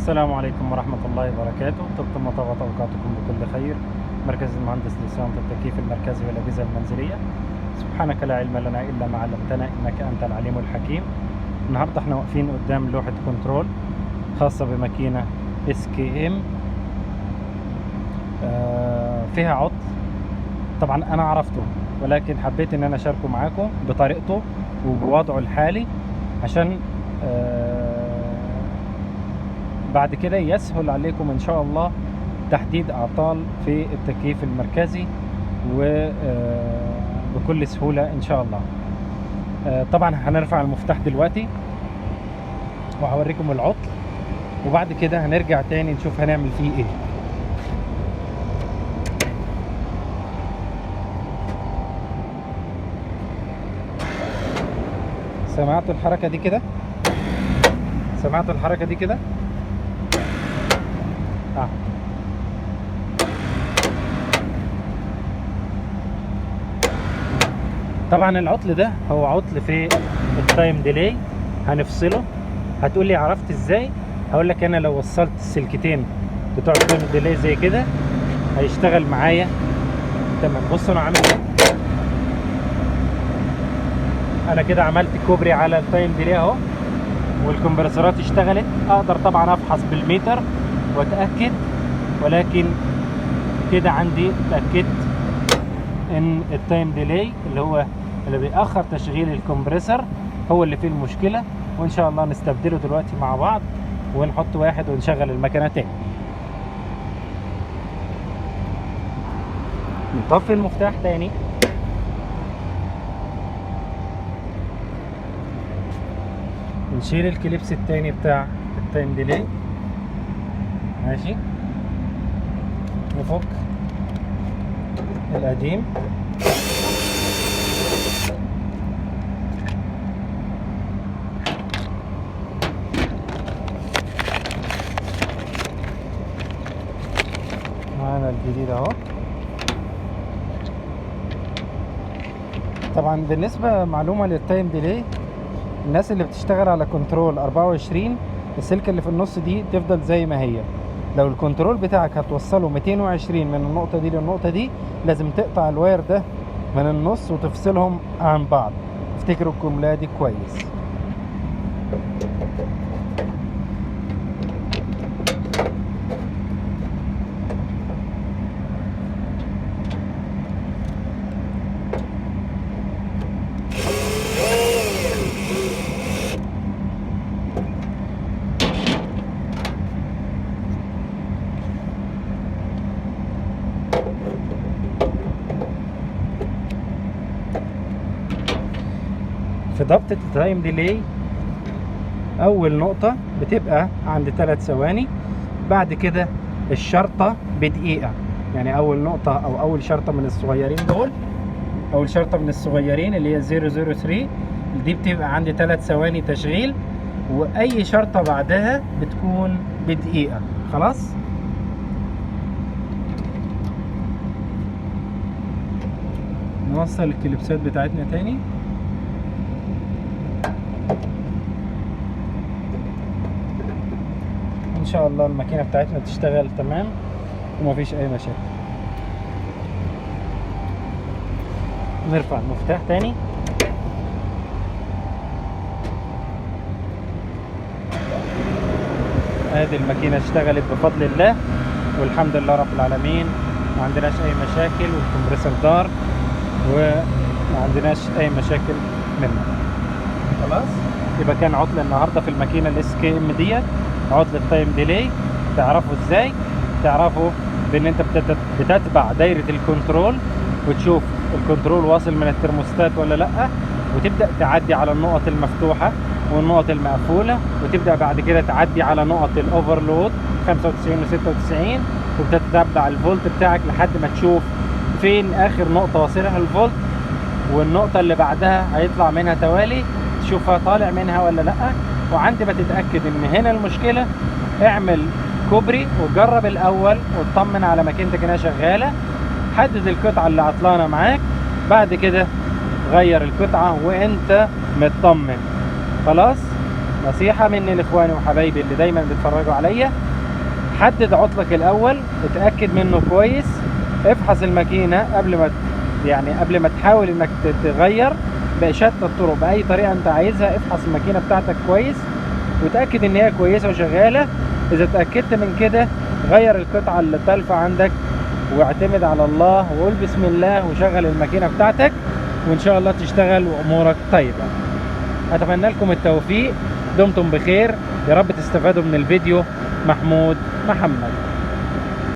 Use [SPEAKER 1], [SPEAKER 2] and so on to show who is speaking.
[SPEAKER 1] السلام عليكم ورحمة الله وبركاته. طبتم وطابت أوقاتكم بكل خير. مركز المهندس لصيانة التكييف المركزي والأجهزة المنزلية. سبحانك لا علم لنا إلا ما علمتنا إنك أنت العليم الحكيم. النهاردة احنا واقفين قدام لوحة كنترول خاصة بماكينة SKM فيها عطل. طبعا أنا عرفته، ولكن حبيت إن أنا أشاركه معاكم بطريقته وبوضعه الحالي عشان بعد كده يسهل عليكم ان شاء الله تحديد اعطال في التكييف المركزي وبكل سهولة ان شاء الله. طبعا هنرفع المفتاح دلوقتي وهوريكم العطل، وبعد كده هنرجع تاني نشوف هنعمل فيه ايه. سمعتوا الحركة دي كده؟ سمعتوا الحركة دي كده؟ طبعا العطل ده هو عطل في التايم ديلي، هنفصله. هتقول لي عرفت ازاي؟ هقول لك انا لو وصلت السلكتين بتوع التايم ديلي زي كده هيشتغل معايا تمام. بصوا انا عامل ايه، انا كده عملت كوبري على التايم ديلي اهو، والكمبرسورات اشتغلت. اقدر طبعا افحص بالميتر واتاكد، ولكن كده عندي اتاكدت ان التايم ديلي اللي بيأخر تشغيل الكمبريسور هو اللي فيه المشكلة، وان شاء الله نستبدله دلوقتي مع بعض ونحط واحد ونشغل المكنة تاني. نطفي المفتاح تاني، نشيل الكليبس التاني بتاع التايم ديلي، ماشي، نفك القديم، معانا الجديد اهو. طبعا بالنسبة معلومة للتايم ديلي، الناس اللي بتشتغل على كنترول 24 السلكة اللي في النص دي تفضل زي ما هي. لو الكنترول بتاعك هتوصله 220 من النقطة دي للنقطة دي، لازم تقطع الواير ده من النص وتفصلهم عن بعض. افتكروا الجملة دي كويس. في ضبط التايم ديلي اول نقطة بتبقى عند 3 ثواني، بعد كده الشرطة بدقيقة. يعني اول نقطة او اول شرطة من الصغيرين دول، اول شرطة من الصغيرين اللي هي 003 دي بتبقى عند 3 ثواني تشغيل، واي شرطة بعدها بتكون بدقيقة. خلاص، نوصل الكليبسات بتاعتنا تاني. ان شاء الله الماكينه بتاعتنا تشتغل تمام ومفيش اي مشاكل. نرفع المفتاح تاني، ادي الماكينه اشتغلت بفضل الله والحمد لله رب العالمين، ما عندناش اي مشاكل، والكمبريسور دار وما عندناش اي مشاكل منه. خلاص، يبقى كان عطل النهارده في الماكينه SKM ديت عطل التايم ديلي. تعرفوا ازاي؟ تعرفوا بان انت بتتبع دايره الكنترول وتشوف الكنترول واصل من الترموستات ولا لا، وتبدا تعدي على النقط المفتوحه والنقط المقفوله، وتبدا بعد كده تعدي على نقط الاوفرلود 95 و96، وبتتبع الفولت بتاعك لحد ما تشوف فين اخر نقطه واصلها الفولت، والنقطه اللي بعدها هيطلع منها توالي تشوفها طالع منها ولا لا. وعندي ما تتاكد ان هنا المشكله، اعمل كوبري وجرب الاول واطمن على ماكينتك انها شغاله، حدد القطعه اللي عطلانه معاك، بعد كده غير القطعه وانت مطمن. خلاص، نصيحة مني لاخواني وحبايبي اللي دايما بيتفرجوا عليا، حدد عطلك الاول، اتأكد منه كويس، افحص الماكينة قبل ما تحاول انك تغير بشتى الطرق باي طريقة انت عايزها. افحص الماكينة بتاعتك كويس وتأكد ان هي كويسة وشغالة. اذا اتأكدت من كده غير القطعة اللي تالفة عندك واعتمد على الله وقول بسم الله وشغل الماكينة بتاعتك، وان شاء الله تشتغل وامورك طيبة. اتمنى لكم التوفيق، دمتم بخير، يا رب تستفادوا من الفيديو. محمود محمد.